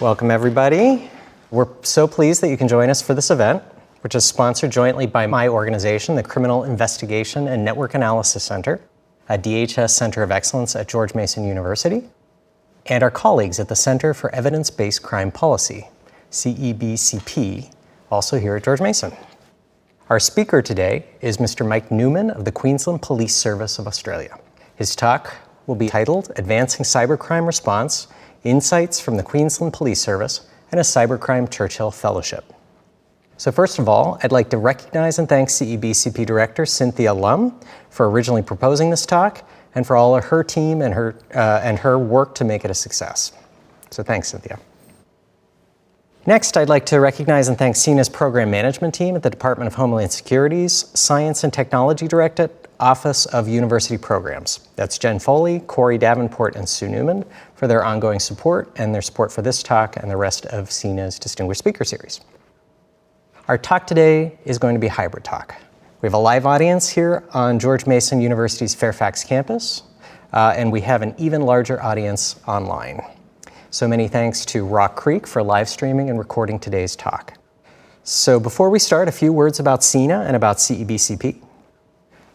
Welcome, everybody. We're so pleased that you can join us for this event, which is sponsored jointly by my organization, the Criminal Investigation and Network Analysis Center, a DHS Center of Excellence at George Mason University, and our colleagues at the Center for Evidence-Based Crime Policy, CEBCP, also here at George Mason. Our speaker today is Mr. Mike Newman of the Queensland Police Service of Australia. His talk will be titled Advancing Cybercrime Response, Insights from the Queensland Police Service, and a Cybercrime Churchill Fellowship. So first of all, I'd like to recognize and thank CEBCP Director Cynthia Lum for originally proposing this talk and for all of her team and her work to make it a success. So thanks, Cynthia. Next, I'd like to recognize and thank CINA's program management team at the Department of Homeland Security's Science and Technology Directorate, Office of University Programs. That's Jen Foley, Corey Davenport, and Sue Newman for their ongoing support and their support for this talk and the rest of CINA's Distinguished Speaker Series. Our talk today is going to be a hybrid talk. We have a live audience here on George Mason University's Fairfax campus, and we have an even larger audience online. So many thanks to Rock Creek for live streaming and recording today's talk. So before we start, a few words about CINA and about CEBCP.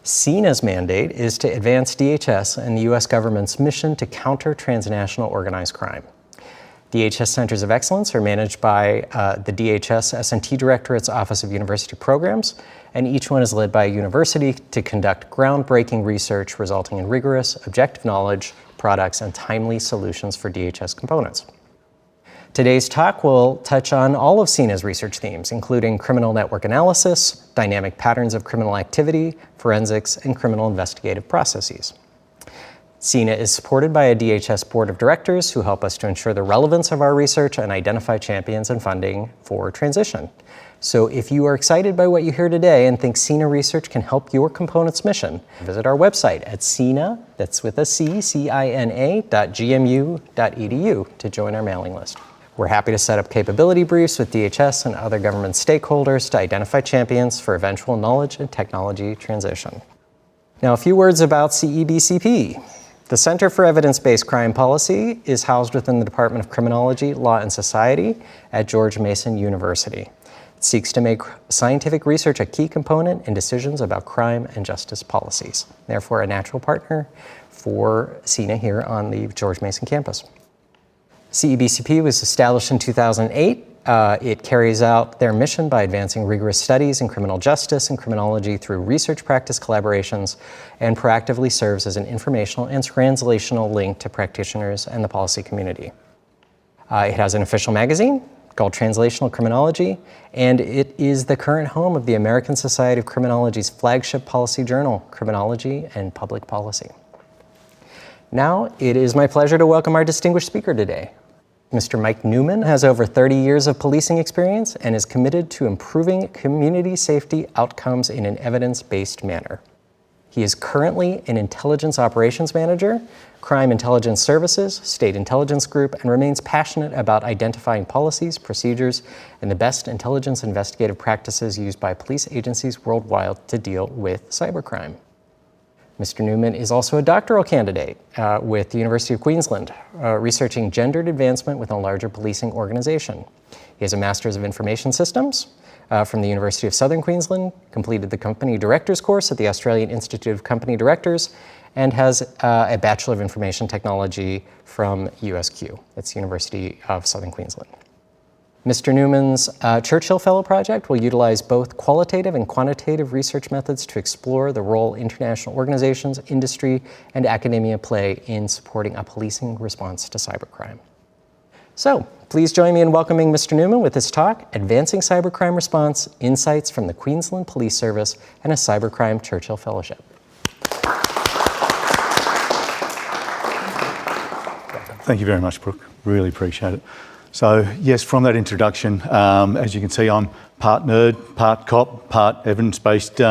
CINA's mandate is to advance DHS and the U.S. government's mission to counter transnational organized crime. DHS Centers of Excellence are managed by the DHS S&T Directorate's Office of University Programs, and each one is led by a university to conduct groundbreaking research resulting in rigorous, objective knowledge, products, and timely solutions for DHS components. Today's talk will touch on all of CINA's research themes, including criminal network analysis, dynamic patterns of criminal activity, forensics, and criminal investigative processes. CINA is supported by a DHS board of directors who help us to ensure the relevance of our research and identify champions and funding for transition. So if you are excited by what you hear today and think CINA research can help your component's mission, visit our website at CINA, that's with a C, CINA.gmu.edu to join our mailing list. We're happy to set up capability briefs with DHS and other government stakeholders to identify champions for eventual knowledge and technology transition. Now, a few words about CEBCP. The Center for Evidence-Based Crime Policy is housed within the Department of Criminology, Law, and Society at George Mason University. It seeks to make scientific research a key component in decisions about crime and justice policies. Therefore, a natural partner for CINA here on the George Mason campus. CEBCP was established in 2008. It carries out their mission by advancing rigorous studies in criminal justice and criminology through research practice collaborations and proactively serves as an informational and translational link to practitioners and the policy community. It has an official magazine called Translational Criminology, and it is the current home of the American Society of Criminology's flagship policy journal, Criminology and Public Policy. Now, it is my pleasure to welcome our distinguished speaker today. Mr. Mike Newman has over 30 years of policing experience and is committed to improving community safety outcomes in an evidence-based manner. He is currently an Intelligence Operations Manager, Crime Intelligence Services, State Intelligence Group, and remains passionate about identifying policies, procedures, and the best intelligence investigative practices used by police agencies worldwide to deal with cybercrime. Mr. Newman is also a doctoral candidate with the University of Queensland, researching gendered advancement within a larger policing organization. He has a Master's of Information Systems from the University of Southern Queensland, completed the Company Directors course at the Australian Institute of Company Directors, and has a Bachelor of Information Technology from USQ, that's University of Southern Queensland. Mr. Newman's Churchill Fellow Project will utilize both qualitative and quantitative research methods to explore the role international organizations, industry, and academia play in supporting a policing response to cybercrime. So, please join me in welcoming Mr. Newman with his talk, Advancing Cybercrime Response, Insights from the Queensland Police Service, and a Cybercrime Churchill Fellowship. Thank you very much, Brooke. Really appreciate it. So yes, from that introduction, as you can see, I'm part nerd, part cop, part evidence-based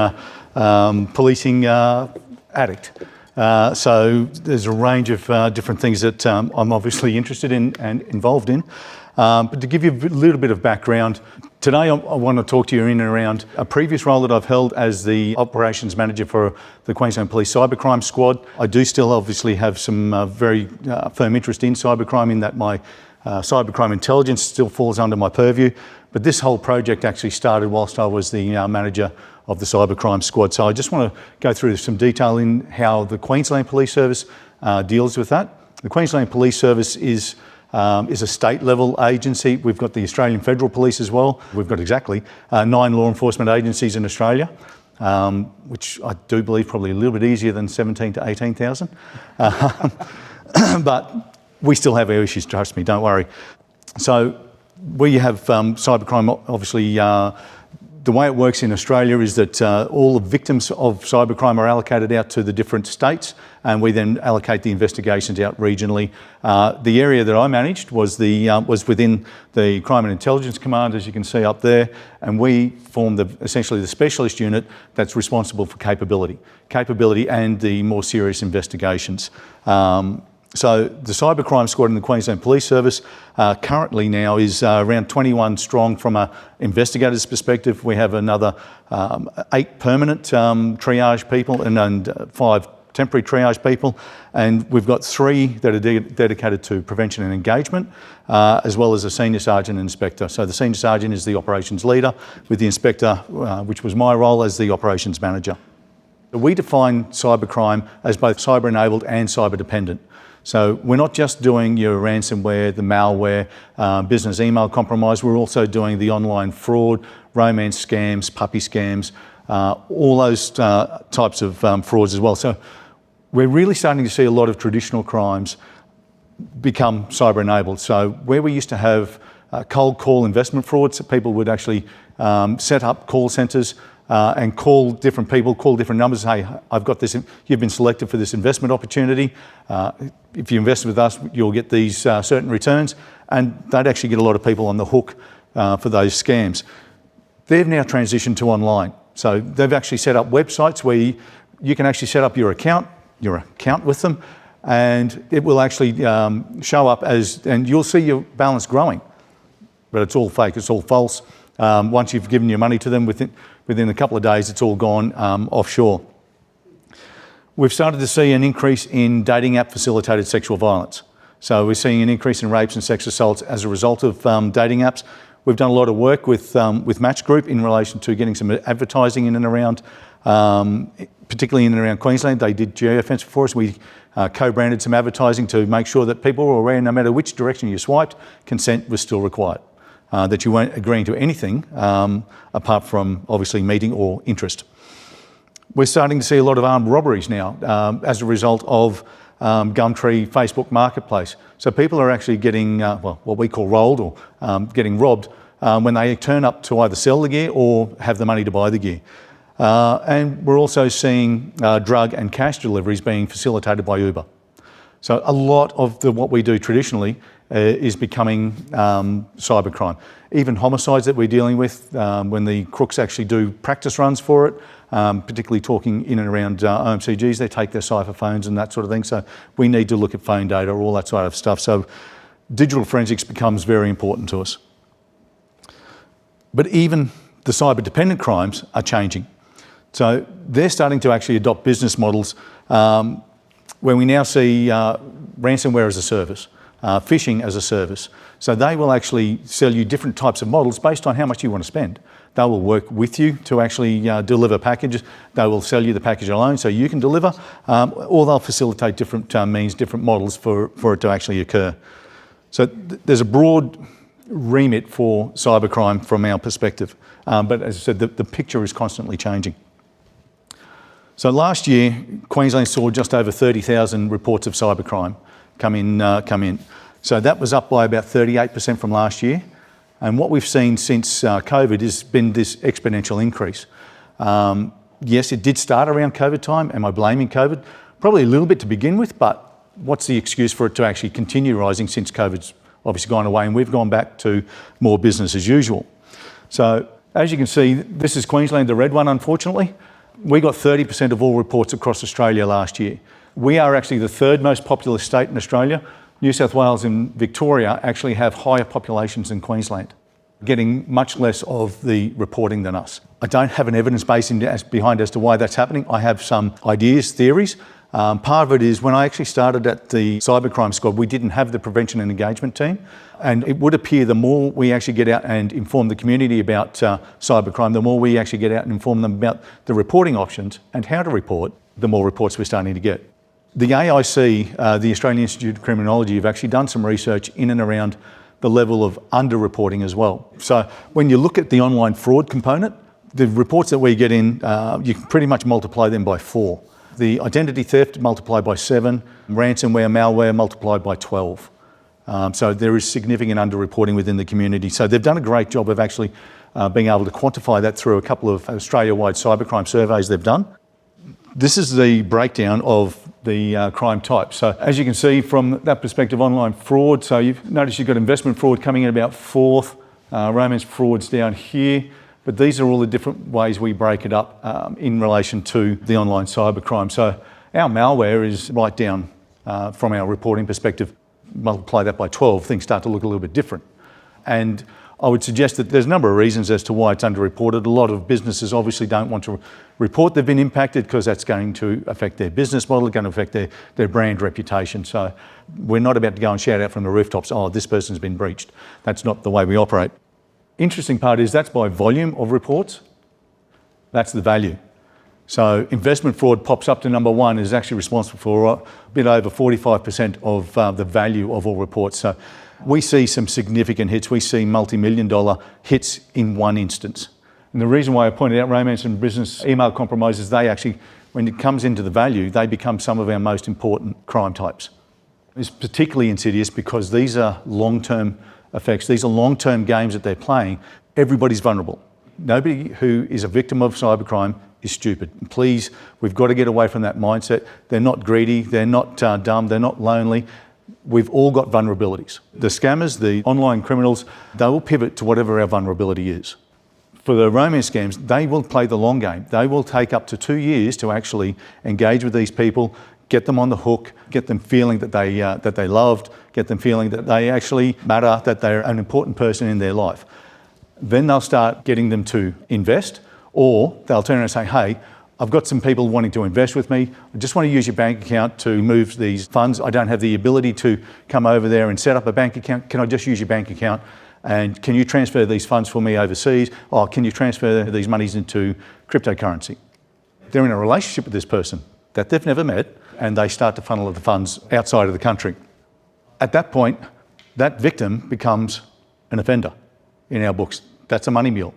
policing addict. So there's a range of different things that I'm obviously interested in and involved in. But to give you a little bit of background, today I want to talk to you in and around a previous role that I've held as the operations manager for the Queensland Police Cybercrime Squad. I do still obviously have some very firm interest in cybercrime, in that my Cybercrime intelligence still falls under my purview, but this whole project actually started whilst I was the manager of the Cybercrime squad. So I just want to go through some detail in how the Queensland Police Service deals with that. The Queensland Police Service is a state-level agency. We've got the Australian Federal Police as well. We've got exactly 9 law enforcement agencies in Australia, which I do believe probably a little bit easier than 17 to 18,000. But we still have our issues, trust me, don't worry. So we have cybercrime, obviously, the way it works in Australia is that all the victims of cybercrime are allocated out to the different states, and we then allocate the investigations out regionally. The area that I managed was within the Crime and Intelligence Command, as you can see up there, and we formed essentially the specialist unit that's responsible for capability and the more serious investigations. So the Cybercrime squad in the Queensland Police Service currently now is around 21 strong from an investigator's perspective. We have another 8 permanent triage people and 5 temporary triage people, and we've got 3 that are dedicated to prevention and engagement, as well as a senior sergeant and inspector. So the senior sergeant is the operations leader, with the inspector, which was my role, as the operations manager. We define cybercrime as both cyber-enabled and cyber-dependent. So we're not just doing your ransomware, the malware, business email compromise, we're also doing the online fraud, romance scams, puppy scams, all those types of frauds as well. So we're really starting to see a lot of traditional crimes become cyber-enabled. So where we used to have cold call investment frauds, so people would actually set up call centres and call different people, call different numbers, hey, I've got this, you've been selected for this investment opportunity. If you invest with us, you'll get these certain returns. And they'd actually get a lot of people on the hook for those scams. They've now transitioned to online. So they've actually set up websites where you can actually set up your account with them, and it will actually show up and you'll see your balance growing. But it's all fake, it's all false. Once you've given your money to them, within a couple of days, it's all gone offshore. We've started to see an increase in dating app facilitated sexual violence. So we're seeing an increase in rapes and sex assaults as a result of dating apps. We've done a lot of work with Match Group in relation to getting some advertising in and around, particularly in and around Queensland. They did geofence for us. We co-branded some advertising to make sure that people were aware, no matter which direction you swiped, consent was still required. That you weren't agreeing to anything apart from obviously meeting or interest. We're starting to see a lot of armed robberies now as a result of Gumtree, Facebook Marketplace. So people are actually getting what we call rolled or getting robbed when they turn up to either sell the gear or have the money to buy the gear. And we're also seeing drug and cash deliveries being facilitated by Uber. So a lot of what we do traditionally is becoming cybercrime. Even homicides that we're dealing with, when the crooks actually do practice runs for it, particularly talking in and around OMCGs, they take their cipher phones and that sort of thing. So we need to look at phone data, all that sort of stuff. So digital forensics becomes very important to us. But even the cyber-dependent crimes are changing. So they're starting to actually adopt business models where we now see ransomware as a service, phishing as a service. So they will actually sell you different types of models based on how much you want to spend. They will work with you to actually deliver packages. They will sell you the package alone so you can deliver, or they'll facilitate different means, different models for it to actually occur. So there's a broad remit for cybercrime from our perspective. But as I said, the picture is constantly changing. So last year, Queensland saw just over 30,000 reports of cybercrime come in. So that was up by about 38% from last year. And what we've seen since COVID has been this exponential increase. Yes, it did start around COVID time. Am I blaming COVID? Probably a little bit to begin with, but what's the excuse for it to actually continue rising since COVID's obviously gone away and we've gone back to more business as usual? So as you can see, this is Queensland, the red one, unfortunately. We got 30% of all reports across Australia last year. We are actually the 3rd most populous state in Australia. New South Wales and Victoria actually have higher populations than Queensland, getting much less of the reporting than us. I don't have an evidence base behind as to why that's happening. I have some ideas, theories, Part of it is when I actually started at the Cybercrime squad, we didn't have the prevention and engagement team. And it would appear the more we actually get out and inform the community about cybercrime, the more we actually get out and inform them about the reporting options and how to report, the more reports we're starting to get. The AIC, the Australian Institute of Criminology, have actually done some research in and around the level of under-reporting as well. So when you look at the online fraud component, the reports that we get in, you can pretty much multiply them by 4. The identity theft multiplied by 7, ransomware, malware multiplied by 12. So there is significant under-reporting within the community. So they've done a great job of actually being able to quantify that through a couple of Australia-wide cybercrime surveys they've done. This is the breakdown of the crime type. So as you can see from that perspective, online fraud, so you've noticed you've got investment fraud coming in about 4th, romance fraud's down here. But these are all the different ways we break it up in relation to the online cybercrime. So our malware is right down from our reporting perspective. Multiply that by 12, things start to look a little bit different. And I would suggest that there's a number of reasons as to why it's underreported. A lot of businesses obviously don't want to report they've been impacted because that's going to affect their business model, going to affect their brand reputation. So we're not about to go and shout out from the rooftops, oh, this person's been breached. That's not the way we operate. Interesting part is that's by volume of reports. That's the value. So investment fraud pops up to number 1, is actually responsible for a bit over 45% of the value of all reports. So we see some significant hits. We see multi-million-dollar hits in one instance. And the reason why I pointed out romance and business email compromises, they actually, when it comes into the value, they become some of our most important crime types. It's particularly insidious because these are long-term effects. These are long-term games that they're playing. Everybody's vulnerable. Nobody who is a victim of cybercrime is stupid. Please, we've got to get away from that mindset. They're not greedy, they're not dumb, they're not lonely. We've all got vulnerabilities. The scammers, the online criminals, they will pivot to whatever our vulnerability is. For the romance scams, they will play the long game. They will take up to 2 years to actually engage with these people, get them on the hook, get them feeling that they loved, get them feeling that they actually matter, that they're an important person in their life. Then they'll start getting them to invest, or they'll turn around and say, hey, I've got some people wanting to invest with me. I just want to use your bank account to move these funds. I don't have the ability to come over there and set up a bank account. Can I just use your bank account? And can you transfer these funds for me overseas? Or can you transfer these monies into cryptocurrency? They're in a relationship with this person that they've never met, and they start to funnel the funds outside of the country. At that point, that victim becomes an offender in our books. That's a money mule.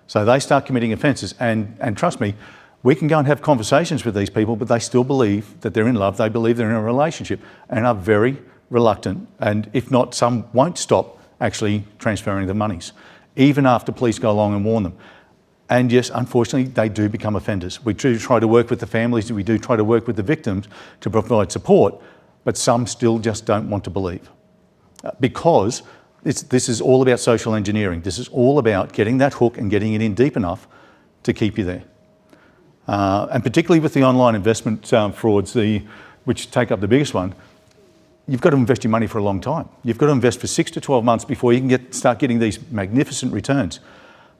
So they start committing offences, and trust me, we can go and have conversations with these people, but they still believe that they're in love, they believe they're in a relationship, and are very reluctant, and if not, some won't stop actually transferring the monies, even after police go along and warn them. And yes, unfortunately, they do become offenders. We do try to work with the families, we do try to work with the victims to provide support, but some still just don't want to believe. Because this is all about social engineering. This is all about getting that hook and getting it in deep enough to keep you there. And particularly with the online investment frauds, which take up the biggest one, you've got to invest your money for a long time. You've got to invest for 6 to 12 months before you can start getting these magnificent returns.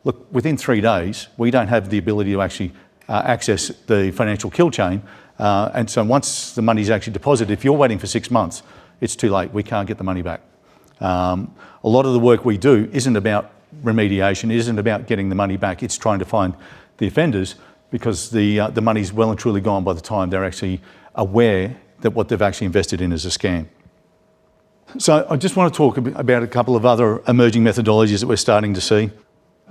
Look, within 3 days, we don't have the ability to actually access the financial kill chain. And so once the money's actually deposited, if you're waiting for 6 months, it's too late. We can't get the money back. A lot of the work we do isn't about remediation, isn't about getting the money back. It's trying to find the offenders, because the money's well and truly gone by the time they're actually aware that what they've actually invested in is a scam. So I just want to talk about a couple of other emerging methodologies that we're starting to see.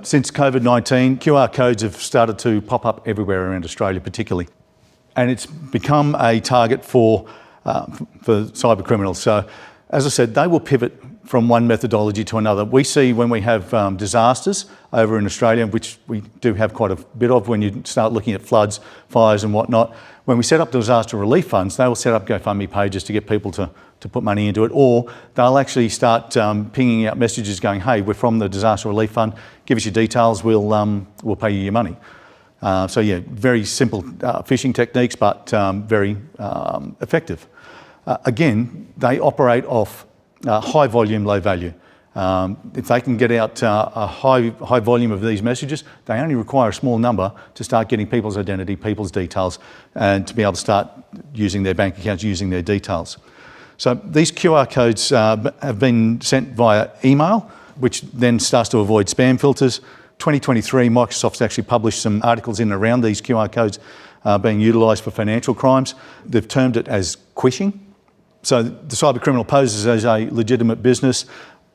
Since COVID-19, QR codes have started to pop up everywhere around Australia particularly. And it's become a target for cyber criminals. So as I said, they will pivot from one methodology to another. We see when we have disasters over in Australia, which we do have quite a bit of when you start looking at floods, fires and whatnot, when we set up disaster relief funds, they will set up GoFundMe pages to get people to put money into it, or they'll actually start pinging out messages going, hey, we're from the disaster relief fund, give us your details, we'll pay you your money. So yeah, very simple phishing techniques, but very effective. Again, they operate off high volume, low value. If they can get out a high volume of these messages, they only require a small number to start getting people's identity, people's details, and to be able to start using their bank accounts, using their details. So these QR codes have been sent via email, which then starts to avoid spam filters. 2023, Microsoft's actually published some articles in and around these QR codes being utilised for financial crimes. They've termed it as quishing. So the cyber criminal poses as a legitimate business,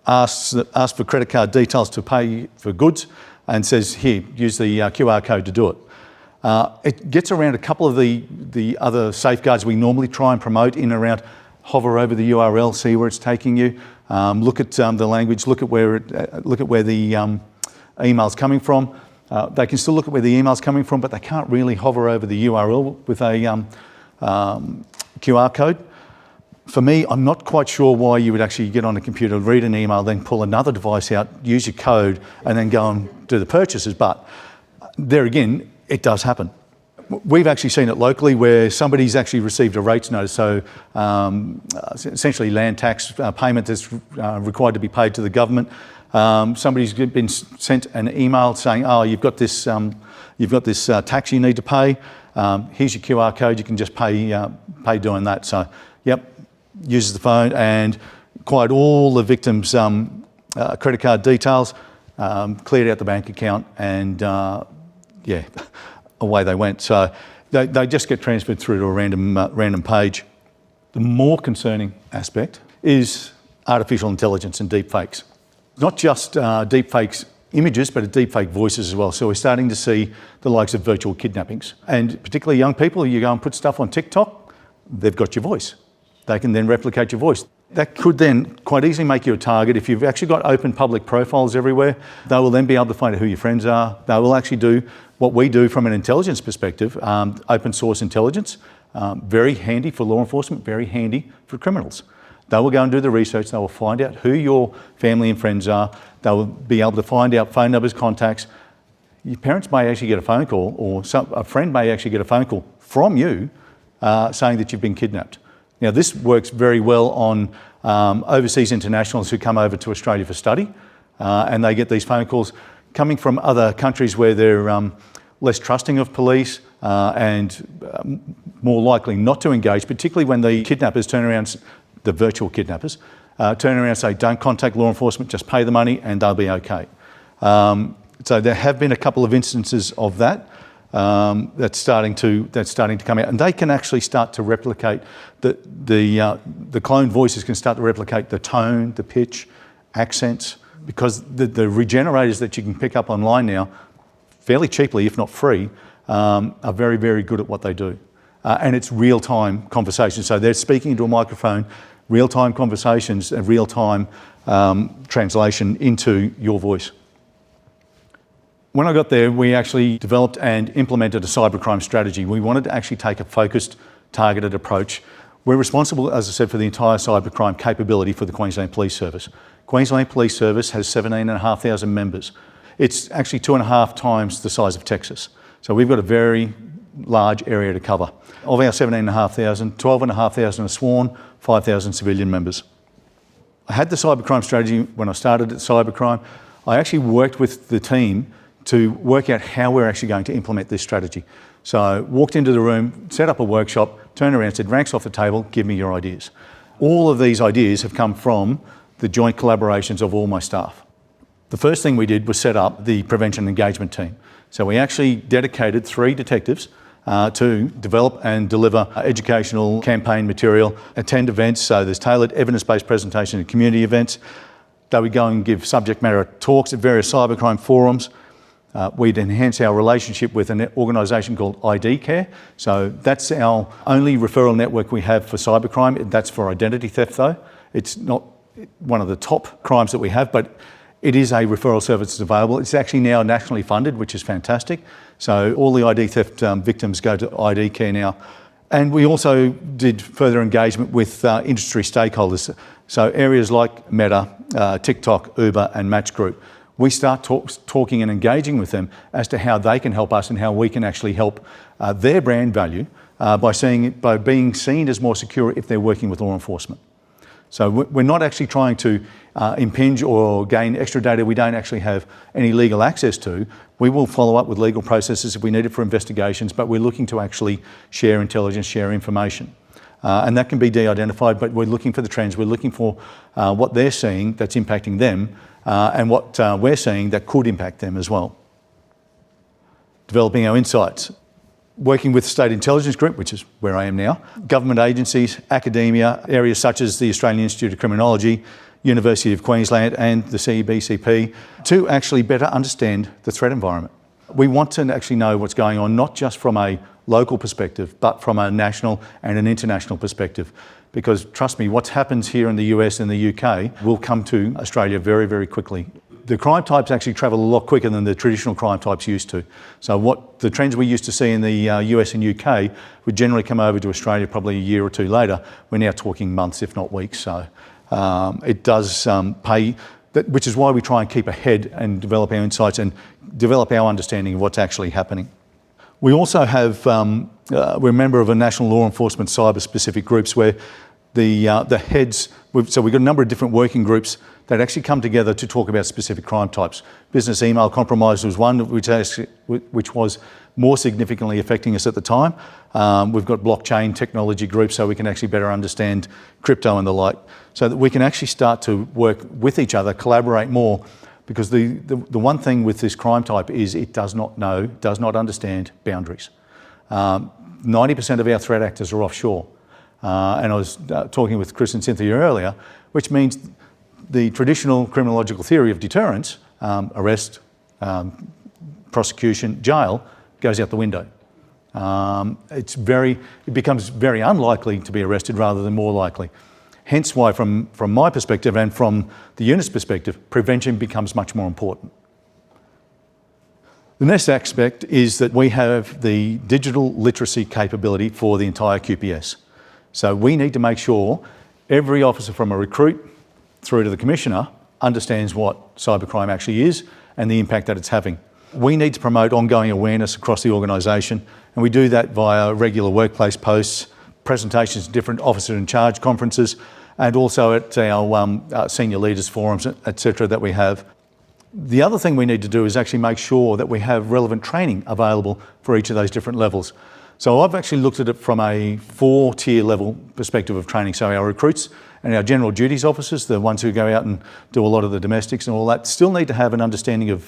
asks for credit card details to pay for goods, and says, here, use the QR code to do it. It gets around a couple of the other safeguards we normally try and promote in and around. Hover over the URL, see where it's taking you. Look at the language. Look at where the email's coming from. They can still look at where the email's coming from, but they can't really hover over the URL with a QR code. For me, I'm not quite sure why you would actually get on a computer, read an email, then pull another device out, use your code, and then go and do the purchases. But there again, it does happen. We've actually seen it locally where somebody's actually received a rates notice, so essentially land tax payment that's required to be paid to the government. Somebody's been sent an email saying, "Oh, you've got this tax you need to pay. Here's your QR code. You can just pay doing that." So, yep, uses the phone and acquired all the victim's credit card details, cleared out the bank account, and yeah, away they went. So they just get transferred through to a random page. The more concerning aspect is artificial intelligence and deepfakes. Not just deepfakes images, but deepfake voices as well. So we're starting to see the likes of virtual kidnappings. And particularly young people, you go and put stuff on TikTok, they've got your voice. They can then replicate your voice. That could then quite easily make you a target. If you've actually got open public profiles everywhere, they will then be able to find out who your friends are. They will actually do what we do from an intelligence perspective, open source intelligence, very handy for law enforcement, very handy for criminals. They will go and do the research. They will find out who your family and friends are. They will be able to find out phone numbers, contacts. Your parents may actually get a phone call, or a friend may actually get a phone call from you saying that you've been kidnapped. Now, this works very well on overseas internationals who come over to Australia for study, and they get these phone calls coming from other countries where they're less trusting of police and more likely not to engage, particularly when the kidnappers turn around, the virtual kidnappers, turn around and say, don't contact law enforcement, just pay the money and they'll be okay. So there have been a couple of instances of that. That's starting to come out, and they can actually start to replicate the cloned voices can start to replicate the tone, the pitch, accents, because the regenerators that you can pick up online now, fairly cheaply, if not free, are very, very good at what they do, and it's real-time conversations. So they're speaking into a microphone, real-time conversations, and real-time translation into your voice. When I got there, we actually developed and implemented a cybercrime strategy. We wanted to actually take a focused, targeted approach. We're responsible, as I said, for the entire cybercrime capability for the Queensland Police Service. Queensland Police Service has 17,500 members. It's actually 2.5 times the size of Texas. So we've got a very large area to cover. Of our 17,500, 12,500 are sworn, 5,000 civilian members. I had the cybercrime strategy when I started at Cybercrime. I actually worked with the team to work out how we're actually going to implement this strategy. So I walked into the room, set up a workshop, turned around, said, ranks off the table, give me your ideas. All of these ideas have come from the joint collaborations of all my staff. The first thing we did was set up the prevention engagement team. So we actually dedicated 3 detectives to develop and deliver educational campaign material, attend events, so there's tailored evidence-based presentation and community events. They would go and give subject matter talks at various cybercrime forums. We'd enhance our relationship with an organisation called ID Care. So that's our only referral network we have for cybercrime. That's for identity theft though. It's not one of the top crimes that we have, but it is a referral service that's available. It's actually now nationally funded, which is fantastic. So all the ID theft victims go to ID Care now. And we also did further engagement with industry stakeholders. So areas like Meta, TikTok, Uber and Match Group. We start talking and engaging with them as to how they can help us and how we can actually help their brand value by being seen as more secure if they're working with law enforcement. So we're not actually trying to impinge or gain extra data we don't actually have any legal access to. We will follow up with legal processes if we need it for investigations, but we're looking to actually share intelligence, share information. And that can be de-identified, but we're looking for the trends. We're looking for what they're seeing that's impacting them and what we're seeing that could impact them as well. Developing our insights. Working with the State Intelligence Group, which is where I am now, government agencies, academia, areas such as the Australian Institute of Criminology, University of Queensland and the CBCP to actually better understand the threat environment. We want to actually know what's going on, not just from a local perspective, but from a national and an international perspective. Because trust me, what's happened here in the US and the UK will come to Australia very, very quickly. The crime types actually travel a lot quicker than the traditional crime types used to. So what the trends we used to see in the US and UK would generally come over to Australia probably a year or two later. We're now talking months, if not weeks. So it does pay, which is why we try and keep ahead and develop our insights and develop our understanding of what's actually happening. We also have, we're a member of a national law enforcement cyber-specific groups where the heads, so we've got a number of different working groups that actually come together to talk about specific crime types. Business email compromise was one which was more significantly affecting us at the time. We've got blockchain technology groups so we can actually better understand crypto and the like, so that we can actually start to work with each other, collaborate more, because the one thing with this crime type is it does not understand boundaries. 90% of our threat actors are offshore. And I was talking with Chris and Cynthia earlier, which means the traditional criminological theory of deterrence, arrest, prosecution, jail, goes out the window. It becomes very unlikely to be arrested rather than more likely. Hence why, from my perspective and from the unit's perspective, prevention becomes much more important. The next aspect is that we have the digital literacy capability for the entire QPS. So we need to make sure every officer from a recruit through to the commissioner understands what cybercrime actually is and the impact that it's having. We need to promote ongoing awareness across the organisation, and we do that via regular workplace posts, presentations at different officer in charge conferences, and also at our senior leaders forums, etc. that we have. The other thing we need to do is actually make sure that we have relevant training available for each of those different levels. So I've actually looked at it from a 4-tier level perspective of training. So our recruits and our general duties officers, the ones who go out and do a lot of the domestics and all that, still need to have an understanding of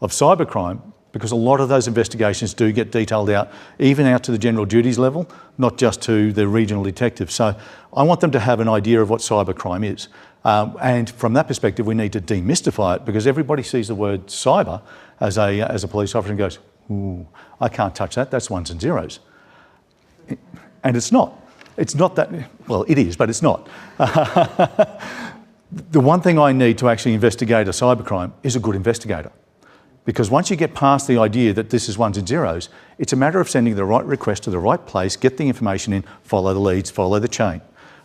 cybercrime, because a lot of those investigations do get detailed out, even out to the general duties level, not just to the regional detectives. So I want them to have an idea of what cybercrime is. And from that perspective, we need to demystify it, because everybody sees the word cyber as a police officer and goes, ooh, I can't touch that, that's ones and zeros. And it's not. It's not that, well, it is, but it's not. The one thing I need to actually investigate a cybercrime is a good investigator. Because once you get past the idea that this is ones and zeros, it's a matter of sending the right request to the right place, get the information in, follow the leads, follow the chain.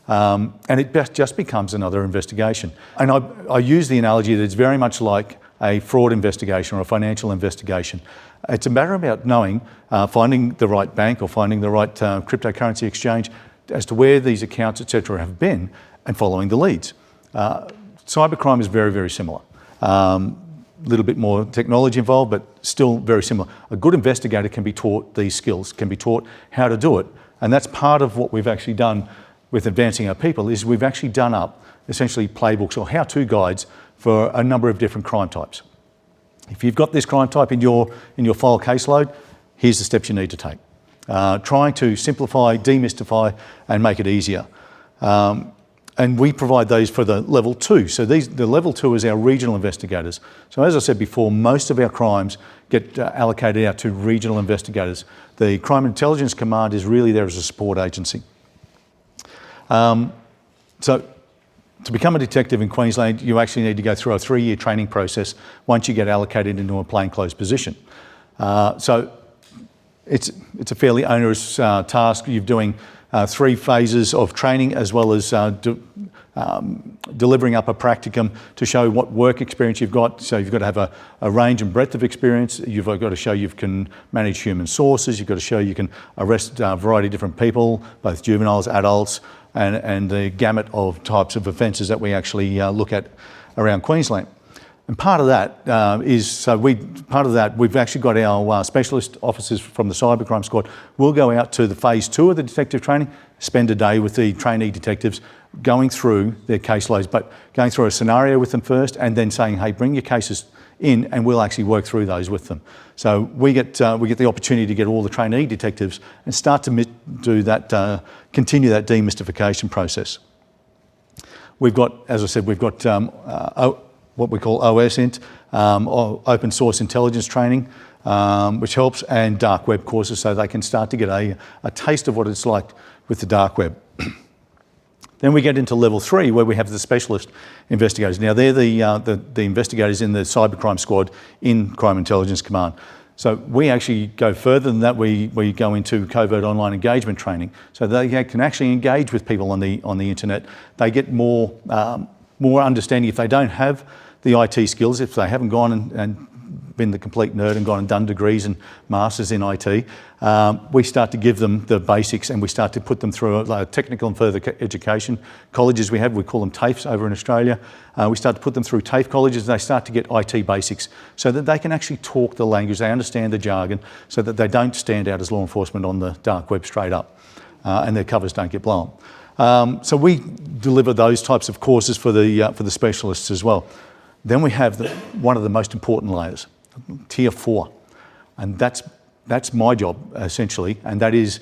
And it just becomes another investigation. And I use the analogy that it's very much like a fraud investigation or a financial investigation. It's a matter about knowing, finding the right bank or finding the right cryptocurrency exchange as to where these accounts, etc., have been, and following the leads. Cybercrime is very, very similar. A little bit more technology involved, but still very similar. A good investigator can be taught these skills, can be taught how to do it. And that's part of what we've actually done with advancing our people, is we've actually done up essentially playbooks or how-to guides for a number of different crime types. If you've got this crime type in your file caseload, here's the steps you need to take. Trying to simplify, demystify, and make it easier. And we provide those for the level 2. So the level 2 is our regional investigators. So as I said before, most of our crimes get allocated out to regional investigators. The Crime Intelligence Command is really there as a support agency. So to become a detective in Queensland, you actually need to go through a 3-year training process once you get allocated into a plainclothes position. So it's a fairly onerous task. You're doing 3 phases of training, as well as delivering up a practicum to show what work experience you've got. So you've got to have a range and breadth of experience. You've got to show you can manage human sources. You've got to show you can arrest a variety of different people, both juveniles, adults, and the gamut of types of offences that we actually look at around Queensland. And part of that we've actually got our specialist officers from the Cybercrime squad. We'll go out to the phase 2 of the detective training, spend a day with the trainee detectives, going through their caseloads, but going through a scenario with them first, and then saying, hey, bring your cases in, and we'll actually work through those with them. So we get the opportunity to get all the trainee detectives and start to do that, continue that demystification process. We've got, as I said, we've got what we call OSINT, open source intelligence training, which helps, and dark web courses, so they can start to get a taste of what it's like with the dark web. Then we get into level 3, where we have the specialist investigators. Now they're the investigators in the Cybercrime squad in Crime Intelligence Command. So we actually go further than that. We go into covert online engagement training, so they can actually engage with people on the internet. They get more understanding if they don't have the IT skills, if they haven't gone and been the complete nerd and gone and done degrees and masters in IT. We start to give them the basics, and we start to put them through a technical and further education colleges we have. We call them TAFEs over in Australia. We start to put them through TAFE colleges, and they start to get IT basics so that they can actually talk the language, they understand the jargon, so that they don't stand out as law enforcement on the dark web straight up, and their covers don't get blown. So we deliver those types of courses for the specialists as well. Then we have one of the most important layers, Tier 4, and that's my job essentially, and that is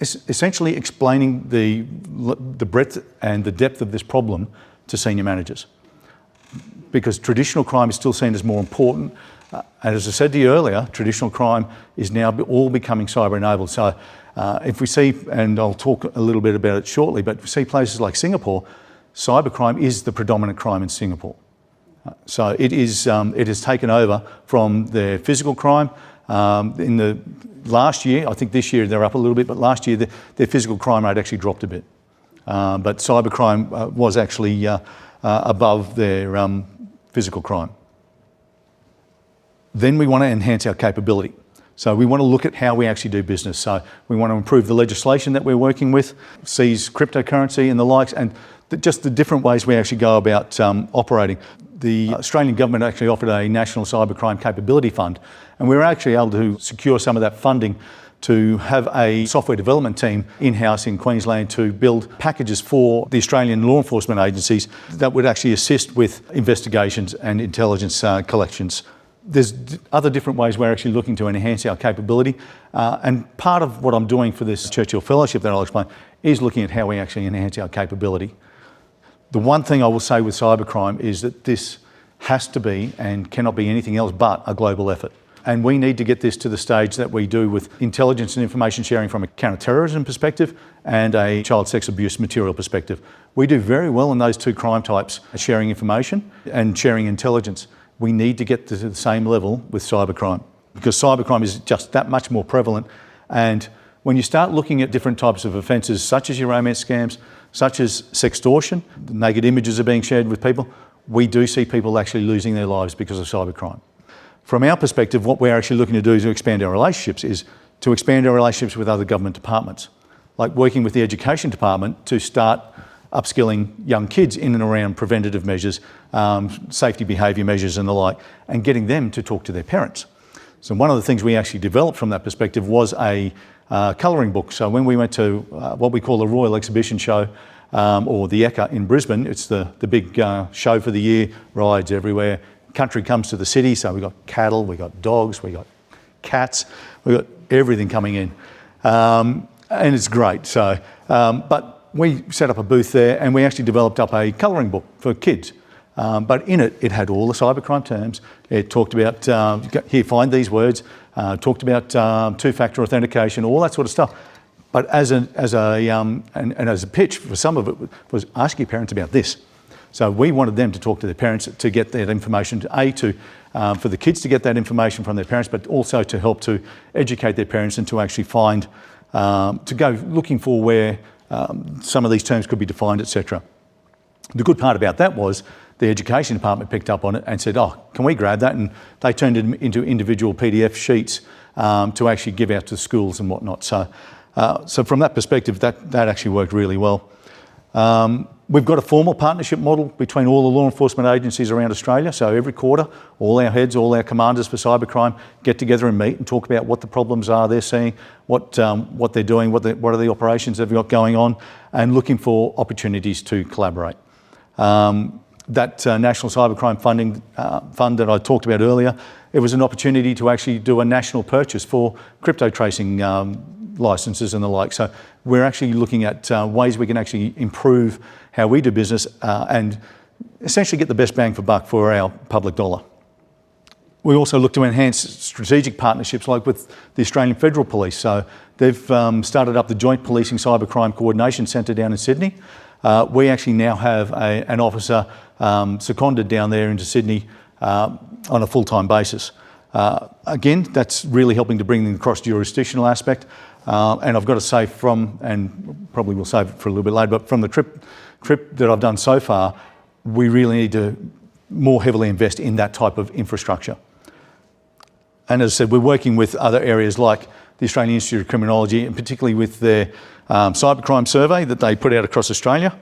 essentially explaining the breadth and the depth of this problem to senior managers, because traditional crime is still seen as more important. And as I said to you earlier, traditional crime is now all becoming cyber enabled. So if we see, and I'll talk a little bit about it shortly, but if we see places like Singapore, cybercrime is the predominant crime in Singapore. So it has taken over from their physical crime. In the last year, I think this year they're up a little bit, but last year their physical crime rate actually dropped a bit. But cybercrime was actually above their physical crime. Then we want to enhance our capability. So we want to look at how we actually do business. So we want to improve the legislation that we're working with, seize cryptocurrency and the likes, and just the different ways we actually go about operating. The Australian government actually offered a National Cybercrime Capability Fund, and we were actually able to secure some of that funding to have a software development team in-house in Queensland to build packages for the Australian law enforcement agencies that would actually assist with investigations and intelligence collections. There's other different ways we're actually looking to enhance our capability, and part of what I'm doing for this Churchill Fellowship that I'll explain is looking at how we actually enhance our capability. The one thing I will say with cybercrime is that this has to be and cannot be anything else but a global effort. And we need to get this to the stage that we do with intelligence and information sharing from a counter-terrorism perspective and a child sex abuse material perspective. We do very well in those two crime types, sharing information and sharing intelligence. We need to get to the same level with cybercrime, because cybercrime is just that much more prevalent. And when you start looking at different types of offences, such as your romance scams, such as sextortion, naked images are being shared with people, we do see people actually losing their lives because of cybercrime. From our perspective, what we're actually looking to do to expand our relationships is to expand our relationships with other government departments, like working with the Education Department to start upskilling young kids in and around preventative measures, safety behaviour measures and the like, and getting them to talk to their parents. So one of the things we actually developed from that perspective was a colouring book. So when we went to what we call the Royal Exhibition Show, or the ECA in Brisbane, it's the big show for the year, rides everywhere. Country comes to the city, so we've got cattle, we've got dogs, we've got cats, we've got everything coming in. And it's great. So, but we set up a booth there and we actually developed up a colouring book for kids. But in it, it had all the cybercrime terms. It talked about, here, find these words, talked about two-factor authentication, all that sort of stuff. But as a pitch for some of it was ask your parents about this. So we wanted them to talk to their parents to get that information, for the kids to get that information from their parents, but also to help to educate their parents and to actually find, to go looking for where some of these terms could be defined, etc. The good part about that was the education department picked up on it and said, oh, can we grab that? And they turned it into individual PDF sheets to actually give out to schools and whatnot. So from that perspective, that actually worked really well. We've got a formal partnership model between all the law enforcement agencies around Australia. So every quarter, all our heads, all our commanders for cybercrime get together and meet and talk about what the problems are they're seeing, what they're doing, what are the operations they've got going on, and looking for opportunities to collaborate. That National Cybercrime Fund that I talked about earlier, it was an opportunity to actually do a national purchase for crypto tracing licenses and the like. So we're actually looking at ways we can actually improve how we do business and essentially get the best bang for buck for our public dollar. We also look to enhance strategic partnerships like with the Australian Federal Police. So they've started up the Joint Policing Cybercrime Coordination Centre down in Sydney. We actually now have an officer seconded down there into Sydney on a full-time basis. Again, that's really helping to bring the cross-jurisdictional aspect. And I've got to say and probably we'll save it for a little bit later, but from the trip that I've done so far, we really need to more heavily invest in that type of infrastructure. And as I said, we're working with other areas like the Australian Institute of Criminology, and particularly with their cybercrime survey that they put out across Australia.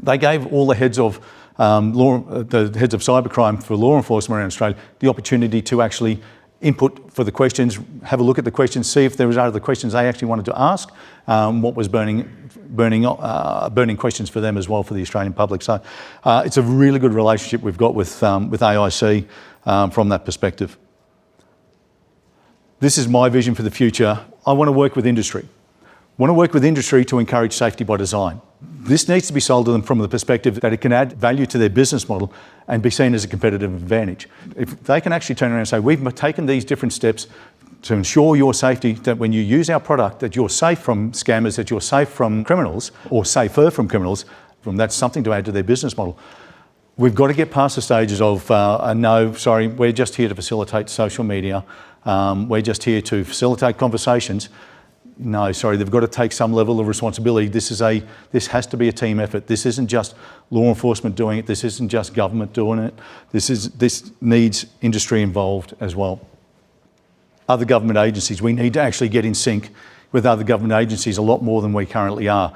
They gave all the heads of cybercrime for law enforcement around Australia the opportunity to actually input for the questions, have a look at the questions, see if there was other questions they actually wanted to ask, what was burning questions for them as well for the Australian public. So it's a really good relationship we've got with AIC from that perspective. This is my vision for the future. I want to work with industry. I want to work with industry to encourage safety by design. This needs to be sold to them from the perspective that it can add value to their business model and be seen as a competitive advantage. If they can actually turn around and say, we've taken these different steps to ensure your safety, that when you use our product, that you're safe from scammers, that you're safe from criminals, or safer from criminals, that's something to add to their business model. We've got to get past the stages of, no, sorry, we're just here to facilitate social media. We're just here to facilitate conversations. No, sorry, they've got to take some level of responsibility. This has to be a team effort. This isn't just law enforcement doing it. This isn't just government doing it. This needs industry involved as well. Other government agencies, we need to actually get in sync with other government agencies a lot more than we currently are.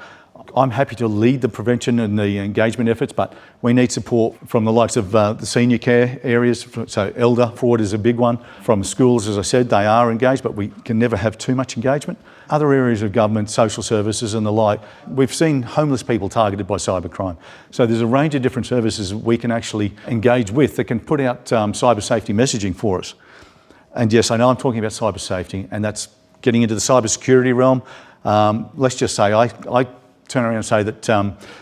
I'm happy to lead the prevention and the engagement efforts, but we need support from the likes of the senior care areas. So elder fraud is a big one. From schools, as I said, they are engaged, but we can never have too much engagement. Other areas of government, social services and the like, we've seen homeless people targeted by cybercrime. So there's a range of different services we can actually engage with that can put out cyber safety messaging for us. And yes, I know I'm talking about cyber safety, and that's getting into the cyber security realm. Let's just say I turn around and say that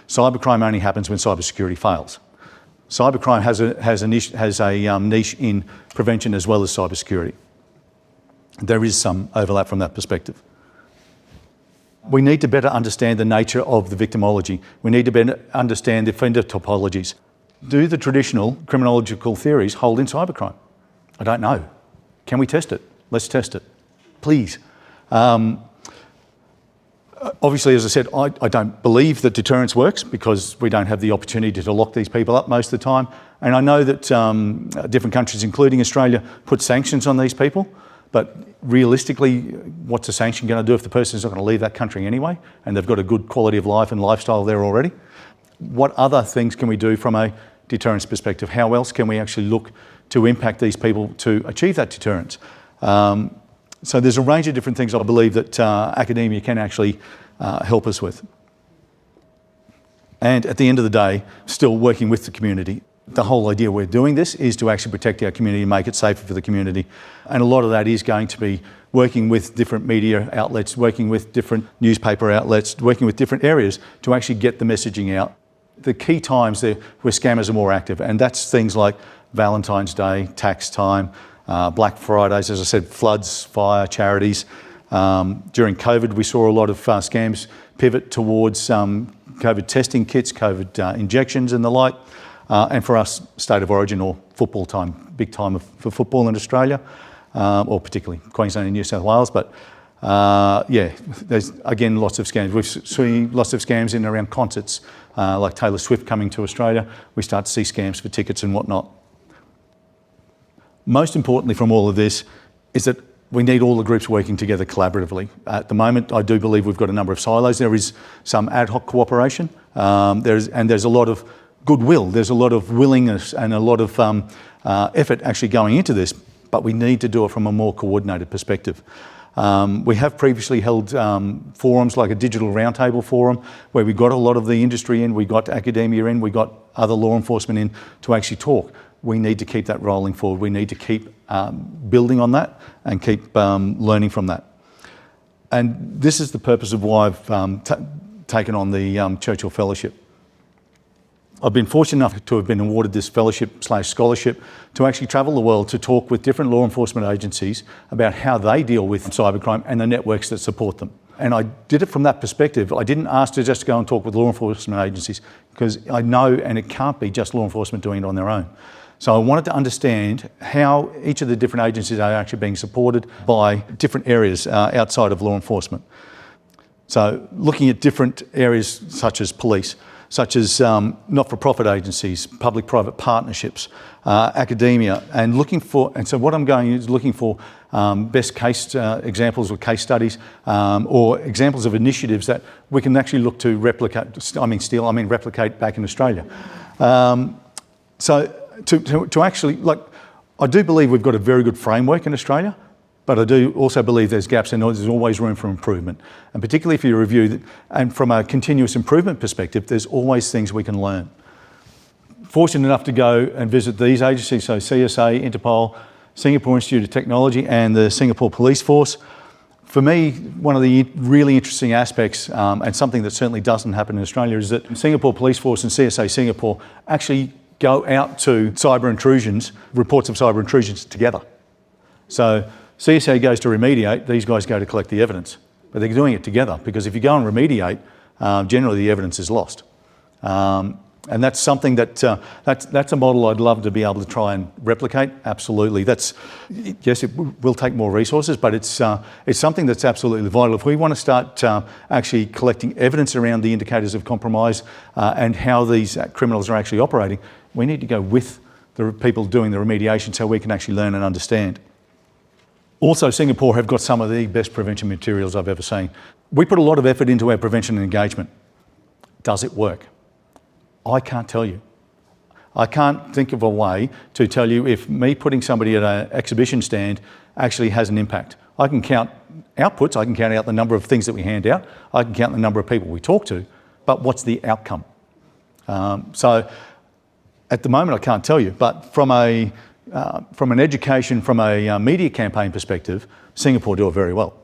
cybercrime only happens when cybersecurity fails. Cybercrime has a niche in prevention as well as cybersecurity. There is some overlap from that perspective. We need to better understand the nature of the victimology. We need to better understand the offender topologies. Do the traditional criminological theories hold in cybercrime? I don't know. Can we test it? Let's test it, please. Obviously, as I said, I don't believe that deterrence works because we don't have the opportunity to lock these people up most of the time. And I know that different countries, including Australia, put sanctions on these people. But realistically, what's a sanction going to do if the person's not going to leave that country anyway and they've got a good quality of life and lifestyle there already? What other things can we do from a deterrence perspective? How else can we actually look to impact these people to achieve that deterrence? So there's a range of different things I believe that academia can actually help us with. And at the end of the day, still working with the community. The whole idea we're doing this is to actually protect our community and make it safer for the community. And a lot of that is going to be working with different media outlets, working with different newspaper outlets, working with different areas to actually get the messaging out. The key times there where scammers are more active, and that's things like Valentine's Day, tax time, Black Fridays, as I said, floods, fire, charities. During COVID, we saw a lot of scams pivot towards COVID testing kits, COVID injections and the like. And for us, state of origin or football time, big time for football in Australia, or particularly Queensland and New South Wales. But there's again lots of scams. We've seen lots of scams in and around concerts, like Taylor Swift coming to Australia. We start to see scams for tickets and whatnot. Most importantly from all of this is that we need all the groups working together collaboratively. At the moment, I do believe we've got a number of silos. There is some ad hoc cooperation, there's a lot of goodwill. There's a lot of willingness and a lot of effort actually going into this, but we need to do it from a more coordinated perspective. We have previously held forums like a digital roundtable forum where we got a lot of the industry in, we got academia in, we got other law enforcement in to actually talk. We need to keep that rolling forward. We need to keep building on that and keep learning from that. And this is the purpose of why I've taken on the Churchill Fellowship. I've been fortunate enough to have been awarded this fellowship/scholarship to actually travel the world to talk with different law enforcement agencies about how they deal with cybercrime and the networks that support them. And I did it from that perspective. I didn't ask to just go and talk with law enforcement agencies because I know, and it can't be just law enforcement doing it on their own. So I wanted to understand how each of the different agencies are actually being supported by different areas outside of law enforcement. So looking at different areas such as police, such as not-for-profit agencies, public-private partnerships, academia, and so what I'm going is looking for best case examples or case studies or examples of initiatives that we can actually look to replicate back in Australia. So to actually, I do believe we've got a very good framework in Australia, but I do also believe there's gaps and there's always room for improvement. And particularly if you review that, and from a continuous improvement perspective, there's always things we can learn. Fortunate enough to go and visit these agencies, so CSA, Interpol, Singapore Institute of Technology and the Singapore Police Force. For me, one of the really interesting aspects, and something that certainly doesn't happen in Australia, is that Singapore Police Force and CSA Singapore actually go out to cyber intrusions, reports of cyber intrusions together. So CSA goes to remediate, these guys go to collect the evidence. But they're doing it together because if you go and remediate, generally the evidence is lost. And that's something that's a model I'd love to be able to try and replicate, absolutely. Yes, it will take more resources, but it's something that's absolutely vital. If we want to start actually collecting evidence around the indicators of compromise and how these criminals are actually operating, we need to go with the people doing the remediation so we can actually learn and understand. Also, Singapore have got some of the best prevention materials I've ever seen. We put a lot of effort into our prevention and engagement. Does it work? I can't tell you. I can't think of a way to tell you if me putting somebody at an exhibition stand actually has an impact. I can count outputs, I can count out the number of things that we hand out, I can count the number of people we talk to, but what's the outcome? So at the moment I can't tell you, but from an education, from a media campaign perspective, Singapore do it very well.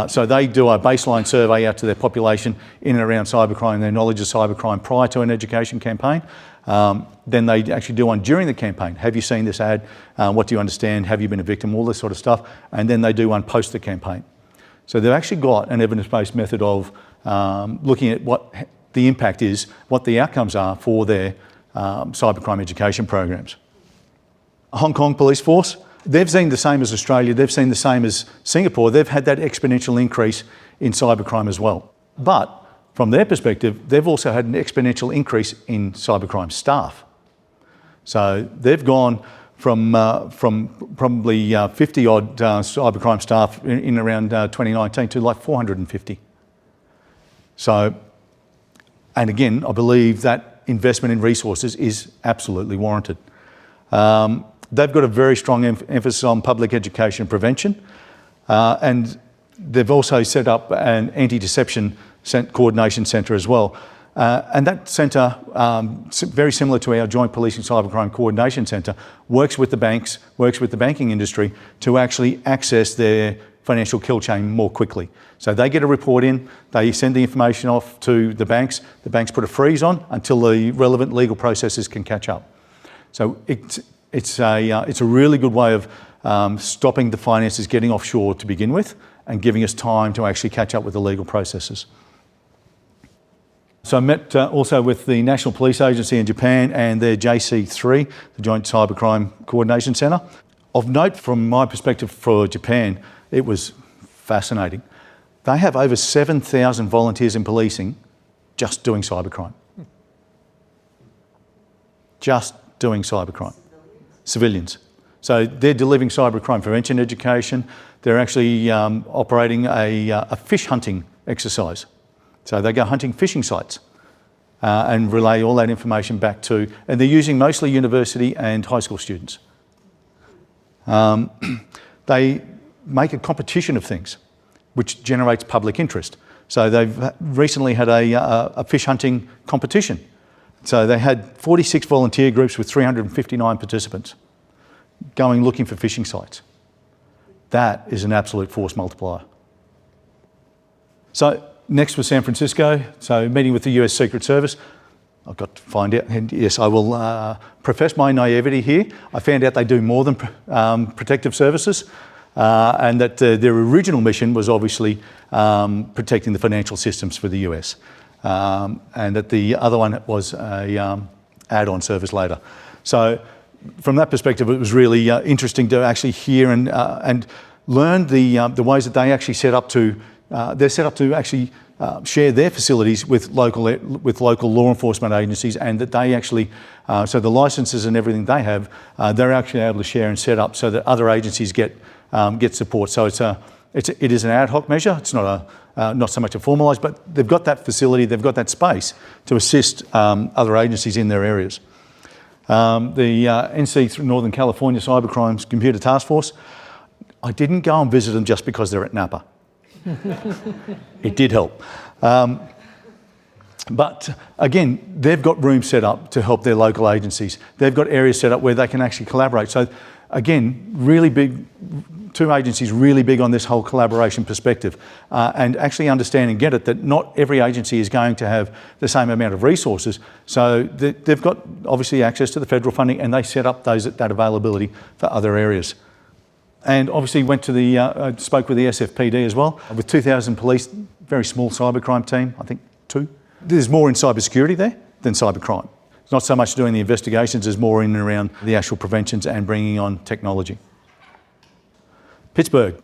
So they do a baseline survey out to their population in and around cybercrime, their knowledge of cybercrime prior to an education campaign. Then they actually do one during the campaign. Have you seen this ad? What do you understand? Have you been a victim? All this sort of stuff. And then they do one post the campaign. So they've actually got an evidence-based method of looking at what the impact is, what the outcomes are for their cybercrime education programs. Hong Kong Police Force, they've seen the same as Australia, they've seen the same as Singapore, they've had that exponential increase in cybercrime as well. But from their perspective, they've also had an exponential increase in cybercrime staff. So they've gone from probably 50 odd cybercrime staff in around 2019 to like 450. So, and again, I believe that investment in resources is absolutely warranted. They've got a very strong emphasis on public education and prevention, and they've also set up an anti-deception coordination centre as well. And that centre, very similar to our Joint Policing Cybercrime Coordination Centre, works with the banks, works with the banking industry to actually access their financial kill chain more quickly. So they get a report in, they send the information off to the banks put a freeze on until the relevant legal processes can catch up. So it's a really good way of stopping the finances getting offshore to begin with and giving us time to actually catch up with the legal processes. So I met also with the National Police Agency in Japan and their JC3, the Joint Cybercrime Coordination Centre. Of note from my perspective for Japan, it was fascinating. They have over 7,000 volunteers in policing just doing cybercrime. Just doing cybercrime. Civilians. So they're delivering cybercrime prevention education. They're actually operating a fish hunting exercise. So they go hunting fishing sites and relay all that information back to, and they're using mostly university and high school students. They make a competition of things, which generates public interest. So they've recently had a fish hunting competition. So they had 46 volunteer groups with 359 participants going looking for fishing sites. That is an absolute force multiplier. So next was San Francisco. So meeting with the US Secret Service. I've got to find out, and yes, I will profess my naivety here. I found out they do more than protective services, and that their original mission was obviously protecting the financial systems for the US, and that the other one was a add-on service later. So from that perspective, it was really interesting to actually hear and learn the ways that they actually set up to. They're set up to actually share their facilities with local law enforcement agencies, and that they actually, so the licenses and everything they have, they're actually able to share and set up so that other agencies get support. So it is an ad hoc measure. It's not so much a formalised, but they've got that facility, they've got that space to assist other agencies in their areas. The NC Northern California Cybercrime Computer Task Force, I didn't go and visit them just because they're at Napa. It did help. But again, they've got rooms set up to help their local agencies. They've got areas set up where they can actually collaborate. So again, really big, two agencies really big on this whole collaboration perspective, and actually understand and get it that not every agency is going to have the same amount of resources. So they've got obviously access to the federal funding, and they set up that availability for other areas. And obviously went to spoke with the SFPD as well, with 2,000 police, very small cybercrime team, I think 2. There's more in cybersecurity there than cybercrime. It's not so much doing the investigations, there's more in and around the actual preventions and bringing on technology. Pittsburgh.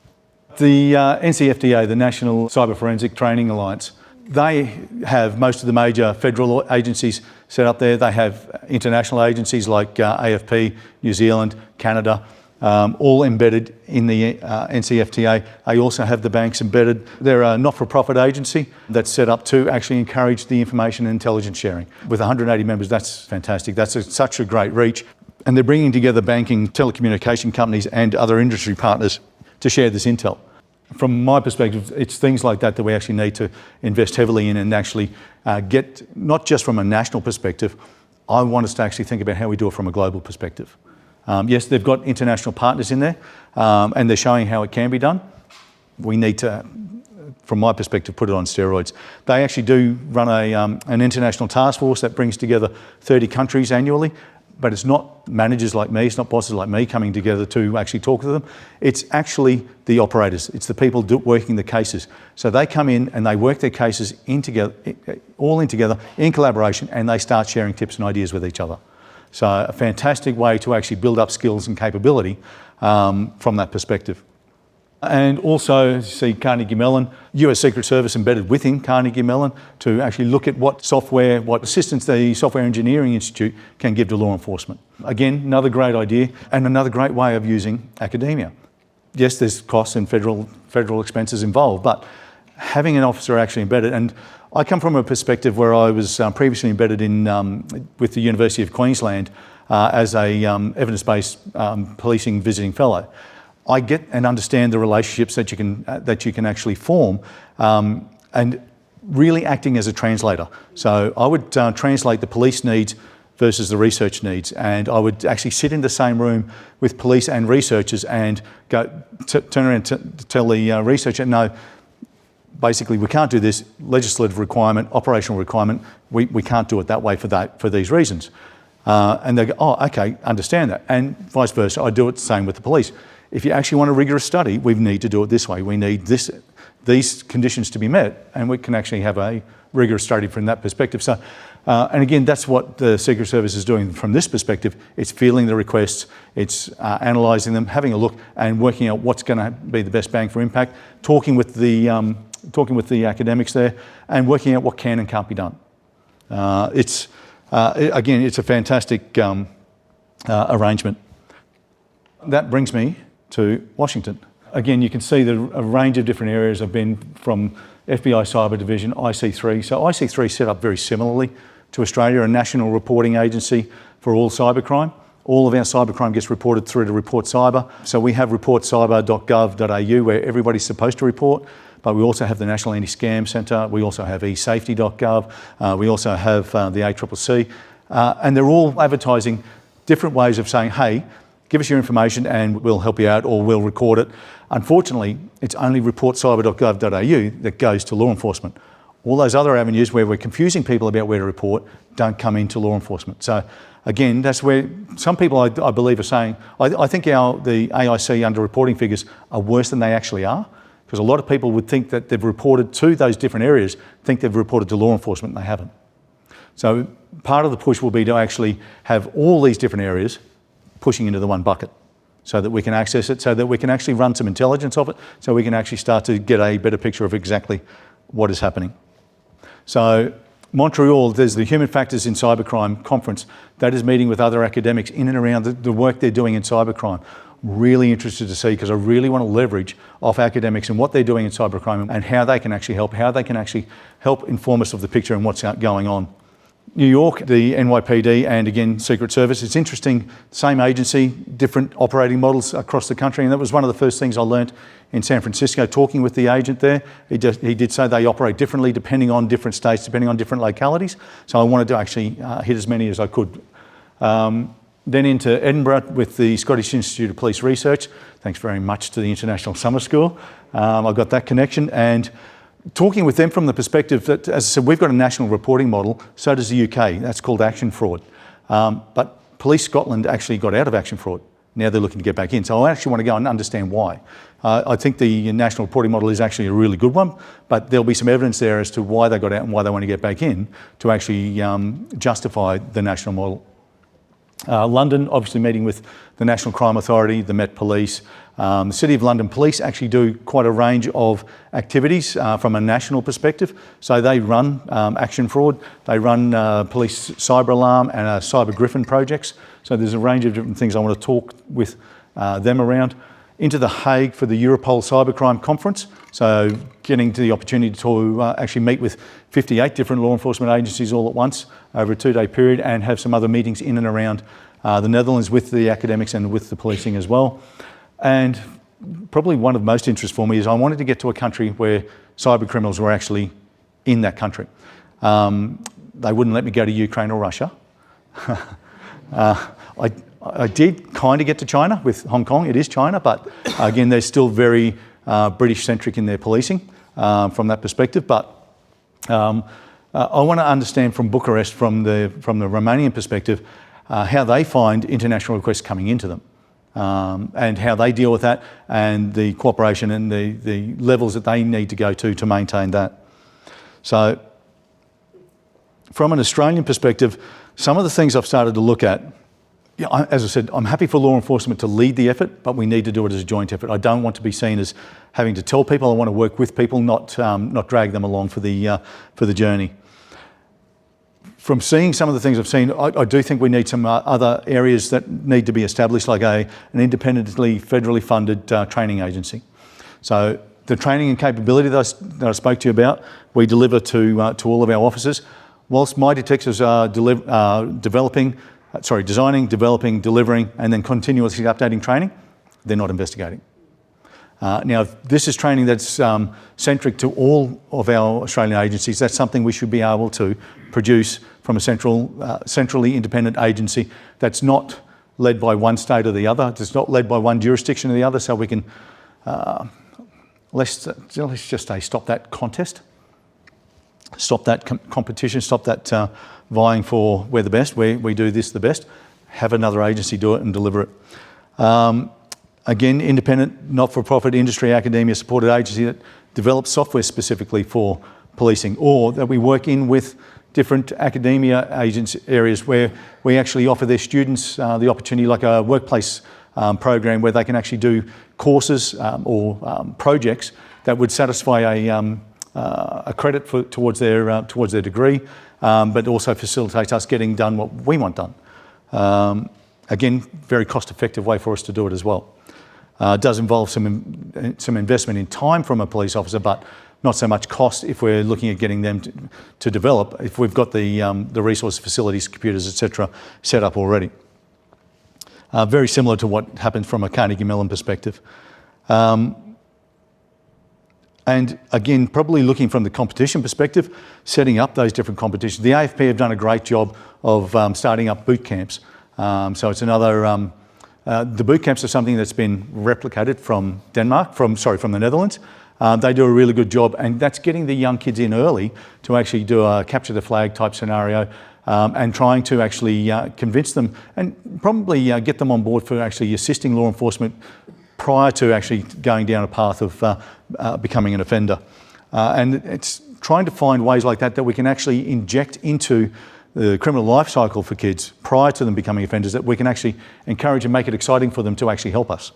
The NCFDA, the National Cyber Forensic Training Alliance, they have most of the major federal agencies set up there. They have international agencies like AFP, New Zealand, Canada, all embedded in the NCFTA. They also have the banks embedded. They're a not-for-profit agency that's set up to actually encourage the information and intelligence sharing. With 180 members, that's fantastic. That's such a great reach. And they're bringing together banking, telecommunication companies and other industry partners to share this intel. From my perspective, it's things like that we actually need to invest heavily in and actually get, not just from a national perspective, I want us to actually think about how we do it from a global perspective. Yes, they've got international partners in there, and they're showing how it can be done. We need to, from my perspective, put it on steroids. They actually do run an international task force that brings together 30 countries annually, but it's not managers like me, it's not bosses like me coming together to actually talk to them. It's actually the operators, it's the people working the cases. So they come in and they work their cases all in together, in collaboration, and they start sharing tips and ideas with each other. So a fantastic way to actually build up skills and capability from that perspective. And also see Carnegie Mellon, US Secret Service embedded within Carnegie Mellon to actually look at what assistance the Software Engineering Institute can give to law enforcement. Again, another great idea and another great way of using academia. Yes, there's costs and federal expenses involved, but having an officer actually embedded, and I come from a perspective where I was previously embedded with the University of Queensland as a evidence-based policing visiting fellow. I get and understand the relationships that you can actually form, and really acting as a translator. So I would translate the police needs versus the research needs, and I would actually sit in the same room with police and researchers and go turn around and tell the researcher, no, basically we can't do this, legislative requirement, operational requirement, we can't do it that way for these reasons. And they go, oh, okay, understand that. And vice versa, I do it the same with the police. If you actually want a rigorous study, we need to do it this way. We need these conditions to be met, and we can actually have a rigorous study from that perspective. So And again, that's what the Secret Service is doing from this perspective. It's fielding the requests, it's analysing them, having a look and working out what's going to be the best bang for impact, talking with the academics there and working out what can and can't be done. Again, it's a fantastic arrangement. That brings me to Washington. Again, you can see a range of different areas. I've been from FBI Cyber Division, IC3. So IC3 is set up very similarly to Australia, a national reporting agency for all cybercrime. All of our cybercrime gets reported through to Report Cyber. So we have reportcyber.gov.au where everybody's supposed to report, but we also have the National Anti-Scam Centre. We also have esafety.gov. We also have the ACCC. And they're all advertising different ways of saying, hey, give us your information and we'll help you out or we'll record it. Unfortunately, it's only reportcyber.gov.au that goes to law enforcement. All those other avenues where we're confusing people about where to report don't come into law enforcement. So again, that's where some people I believe are saying, I think the AIC under-reporting figures are worse than they actually are, because a lot of people would think that they've reported to those different areas, think they've reported to law enforcement, and they haven't. So part of the push will be to actually have all these different areas pushing into the one bucket so that we can access it, so that we can actually run some intelligence of it, so we can actually start to get a better picture of exactly what is happening. So Montreal, there's the Human Factors in Cybercrime conference that is meeting with other academics in and around the work they're doing in cybercrime. Really interested to see, because I really want to leverage off academics and what they're doing in cybercrime and how they can actually help inform us of the picture and what's going on. New York, the NYPD and again Secret Service, it's interesting, same agency, different operating models across the country, and that was one of the first things I learnt in San Francisco talking with the agent there. He did say they operate differently depending on different states, depending on different localities, so I wanted to actually hit as many as I could. Then into Edinburgh with the Scottish Institute of Police Research. Thanks very much to the International Summer School. I got that connection, and talking with them from the perspective that, as I said, we've got a national reporting model, so does the UK. That's called action fraud. But Police Scotland actually got out of action fraud. Now they're looking to get back in. So I actually want to go and understand why. I think the national reporting model is actually a really good one, but there'll be some evidence there as to why they got out and why they want to get back in to actually justify the national model. London, obviously meeting with the National Crime Authority, the Met Police. The City of London Police actually do quite a range of activities from a national perspective. So they run action fraud, they run police cyber alarm and cyber griffin projects. So there's a range of different things I want to talk with them around. Into The Hague for the Europol Cybercrime Conference. So getting to the opportunity to actually meet with 58 different law enforcement agencies all at once over a 2-day period and have some other meetings in and around the Netherlands with the academics and with the policing as well. And probably one of the most interest for me is I wanted to get to a country where cyber criminals were actually in that country. They wouldn't let me go to Ukraine or Russia. I did kind of get to China with Hong Kong. It is China, but again, they're still very British-centric in their policing from that perspective. But I want to understand from Bucharest, from the Romanian perspective, how they find international requests coming into them and how they deal with that and the cooperation and the levels that they need to go to maintain that. So from an Australian perspective, some of the things I've started to look at, yeah, as I said, I'm happy for law enforcement to lead the effort, but we need to do it as a joint effort. I don't want to be seen as having to tell people. I want to work with people, not drag them along for the journey. From seeing some of the things I've seen, I do think we need some other areas that need to be established, like an independently federally funded training agency. So the training and capability that I spoke to you about, we deliver to all of our officers. Whilst my detectives are designing, developing, delivering, and then continuously updating training, they're not investigating. Now, if this is training that's centric to all of our Australian agencies, that's something we should be able to produce from a centrally independent agency that's not led by one state or the other, it's not led by one jurisdiction or the other, so we can, let's just say, stop that contest, stop that competition, stop that vying for we're the best, we do this the best, have another agency do it and deliver it. Again, independent, not-for-profit, industry, academia supported agency that develops software specifically for policing, or that we work in with different academia areas where we actually offer their students the opportunity, like a workplace program where they can actually do courses or projects that would satisfy a credit towards their degree, but also facilitates us getting done what we want done. Again, very cost-effective way for us to do it as well. It does involve some investment in time from a police officer, but not so much cost if we're looking at getting them to develop, if we've got the resource, facilities, computers, etc. set up already. Very similar to what happens from a Carnegie Mellon perspective. And again, probably looking from the competition perspective, setting up those different competitions. The AFP have done a great job of starting up boot camps. So it's another, the boot camps are something that's been replicated from the Netherlands. They do a really good job, and that's getting the young kids in early to actually do a capture the flag type scenario, and trying to actually convince them and probably get them on board for actually assisting law enforcement prior to actually going down a path of becoming an offender. And it's trying to find ways like that we can actually inject into the criminal life cycle for kids prior to them becoming offenders, that we can actually encourage and make it exciting for them to actually help us.